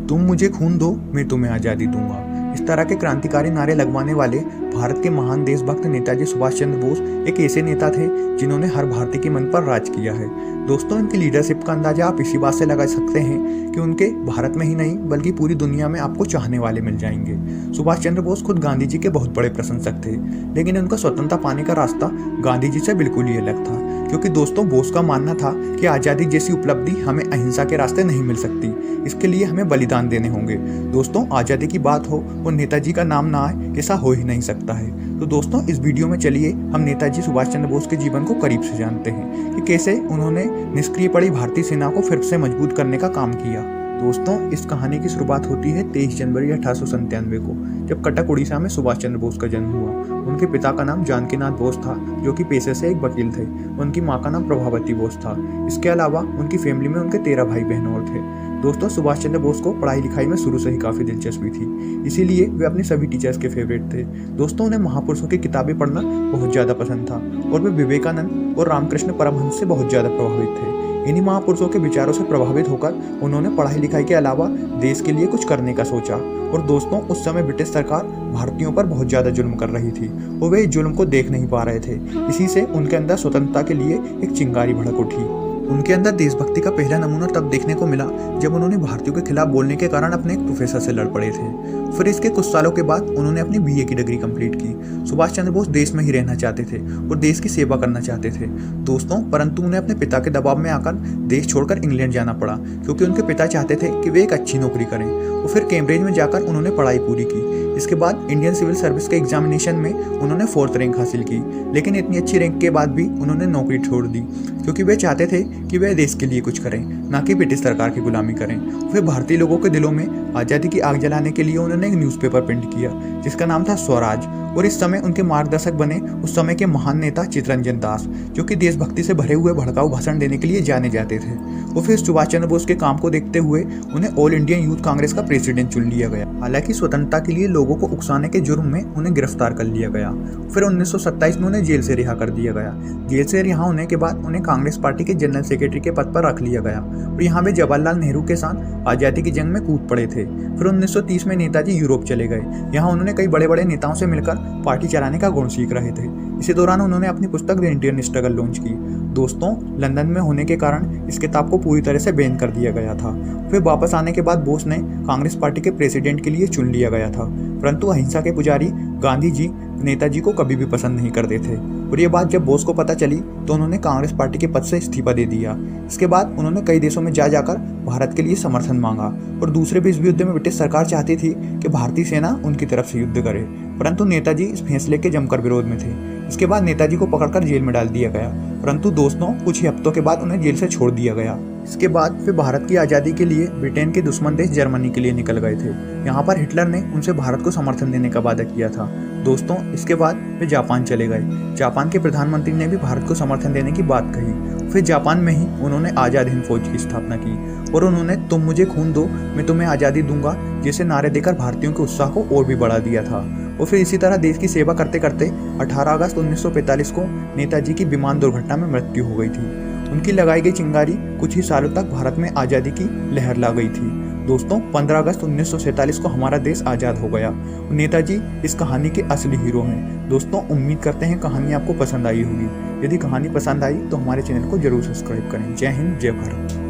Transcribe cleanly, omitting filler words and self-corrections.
तुम मुझे खून दो, मैं तुम्हें आज़ादी दूंगा। इस तरह के क्रांतिकारी नारे लगवाने वाले भारत के महान देशभक्त नेताजी सुभाष चंद्र बोस एक ऐसे नेता थे जिन्होंने हर भारतीय के मन पर राज किया है। दोस्तों, इनकी लीडरशिप का अंदाजा आप इसी बात से लगा सकते हैं कि उनके भारत में ही नहीं बल्कि पूरी दुनिया में आपको चाहने वाले मिल जाएंगे। सुभाष चंद्र बोस खुद गांधी जी के बहुत बड़े प्रशंसक थे, लेकिन उनका स्वतंत्रता पाने का रास्ता गांधी जी से बिल्कुल ही अलग था। क्योंकि दोस्तों, बोस का मानना था कि आज़ादी जैसी उपलब्धि हमें अहिंसा के रास्ते नहीं मिल सकती, इसके लिए हमें बलिदान देने होंगे। दोस्तों, आज़ादी की बात हो और नेताजी का नाम ना आए, ऐसा हो ही नहीं सकता है। तो दोस्तों, इस वीडियो में चलिए हम नेताजी सुभाष चंद्र बोस के जीवन को करीब से जानते हैं कि कैसे उन्होंने निष्क्रिय पड़ी भारतीय सेना को फिर से मजबूत करने का काम किया। दोस्तों, इस कहानी की शुरुआत होती है 23 जनवरी 1897 को, जब कटक उड़ीसा में सुभाष चंद्र बोस का जन्म हुआ। उनके पिता का नाम जानकीनाथ बोस था, जो कि पेशे से एक वकील थे। उनकी मां का नाम प्रभावती बोस था। इसके अलावा उनकी फैमिली में उनके 13 भाई बहन और थे। दोस्तों, सुभाष चंद्र बोस को पढ़ाई लिखाई में शुरू से ही काफ़ी दिलचस्पी थी, इसीलिए वे अपने सभी टीचर्स के फेवरेट थे। दोस्तों, उन्हें महापुरुषों की किताबें पढ़ना बहुत ज़्यादा पसंद था और वे विवेकानंद और रामकृष्ण परमहंस से बहुत ज़्यादा प्रभावित थे। इन्हीं महापुरुषों के विचारों से प्रभावित होकर उन्होंने पढ़ाई लिखाई के अलावा देश के लिए कुछ करने का सोचा। और दोस्तों, उस समय ब्रिटिश सरकार भारतीयों पर बहुत ज़्यादा जुल्म कर रही थी और वे इस जुल्म को देख नहीं पा रहे थे। इसी से उनके अंदर स्वतंत्रता के लिए एक चिंगारी भड़क उठी। उनके अंदर देशभक्ति का पहला नमूना तब देखने को मिला जब उन्होंने भारतीयों के खिलाफ बोलने के कारण अपने एक प्रोफेसर से लड़ पड़े थे। फिर इसके कुछ सालों के बाद उन्होंने अपनी बीए की डिग्री कंप्लीट की। सुभाष चंद्र बोस देश में ही रहना चाहते थे और देश की सेवा करना चाहते थे। दोस्तों, परंतु उन्हें अपने पिता के दबाव में आकर देश छोड़कर इंग्लैंड जाना पड़ा, क्योंकि उनके पिता चाहते थे कि वे एक अच्छी नौकरी करें। और फिर कैम्ब्रिज में जाकर उन्होंने पढ़ाई पूरी की। इसके बाद इंडियन सिविल सर्विस के एग्जामिनेशन में उन्होंने 4th रैंक हासिल की, लेकिन इतनी अच्छी रैंक के बाद भी उन्होंने नौकरी छोड़ दी, क्योंकि वे चाहते थे कि वे देश के लिए कुछ करें, ना कि ब्रिटिश सरकार की गुलामी करें। फिर भारतीय लोगों के दिलों में आज़ादी की आग जलाने के लिए उन्होंने एक न्यूज़पेपर प्रिंट किया जिसका नाम था स्वराज। और इस समय उनके मार्गदर्शक बने उस समय के महान नेता चित्तरंजन दास, जो कि देशभक्ति से भरे हुए भड़काऊ भाषण देने के लिए जाने जाते थे। और फिर सुभाष चंद्र बोस के काम को देखते हुए उन्हें ऑल इंडियन यूथ कांग्रेस का प्रेसिडेंट चुन लिया गया। हालांकि स्वतंत्रता के लिए लोगों को उकसाने के जुर्म में उन्हें गिरफ्तार कर लिया गया। फिर 1927 में उन्हें जेल से रिहा कर दिया गया। जेल से रिहा होने के बाद उन्हें कांग्रेस पार्टी के जनरल सेक्रेटरी के पद पर रख लिया गया और यहाँ वे जवाहरलाल नेहरू के साथ आज़ादी की जंग में कूद पड़े थे। फिर 1930 में नेताजी यूरोप चले गए। यहाँ उन्होंने कई बड़े बड़े नेताओं से मिलकर पार्टी चलाने का गुण सीख रहे थे। इसी दौरान उन्होंने अपनी पुस्तक द इंडियन स्ट्रगल लॉन्च की। दोस्तों, लंदन में होने के कारण इस किताब को पूरी तरह से बैन कर दिया गया था। फिर वापस आने के बाद बोस ने कांग्रेस पार्टी के प्रेसिडेंट के लिए चुन लिया गया था, परंतु अहिंसा के पुजारी गांधी जी नेताजी को कभी भी पसंद नहीं करते थे। और ये बात जब बोस को पता चली तो उन्होंने कांग्रेस पार्टी के पद से इस्तीफा दे दिया। इसके बाद उन्होंने कई देशों में जाकर भारत के लिए समर्थन मांगा और दूसरे विश्व युद्ध में ब्रिटिश सरकार चाहती थी कि भारतीय सेना उनकी तरफ से युद्ध करे, परंतु नेताजी इस फैसले के जमकर विरोध में थे। इसके बाद नेताजी को पकड़कर जेल में डाल दिया गया, परंतु दोस्तों, कुछ ही हफ्तों के बाद उन्हें जेल से छोड़ दिया गया। इसके बाद वे भारत की आज़ादी के लिए ब्रिटेन के दुश्मन देश जर्मनी के लिए निकल गए थे। यहाँ पर हिटलर ने उनसे भारत को समर्थन देने का वादा किया था। दोस्तों, इसके बाद वे जापान चले गए। जापान के प्रधानमंत्री ने भी भारत को समर्थन देने की बात कही। फिर जापान में ही उन्होंने आज़ाद हिंद फौज की स्थापना की और उन्होंने तुम मुझे खून दो, मैं तुम्हें आज़ादी दूंगा जैसे नारे देकर भारतीयों के उत्साह को और भी बढ़ा दिया था। और फिर इसी तरह देश की सेवा करते करते 18 अगस्त 1945 को नेताजी की विमान दुर्घटना में मृत्यु हो गई थी। उनकी लगाई गई चिंगारी कुछ ही सालों तक भारत में आज़ादी की लहर ला गई थी। दोस्तों, 15 अगस्त 1947 को हमारा देश आज़ाद हो गया। नेताजी इस कहानी के असली हीरो हैं। दोस्तों, उम्मीद करते हैं कहानी आपको पसंद आई होगी। यदि कहानी पसंद आई तो हमारे चैनल को जरूर सब्सक्राइब करें। जय हिंद, जय भारत।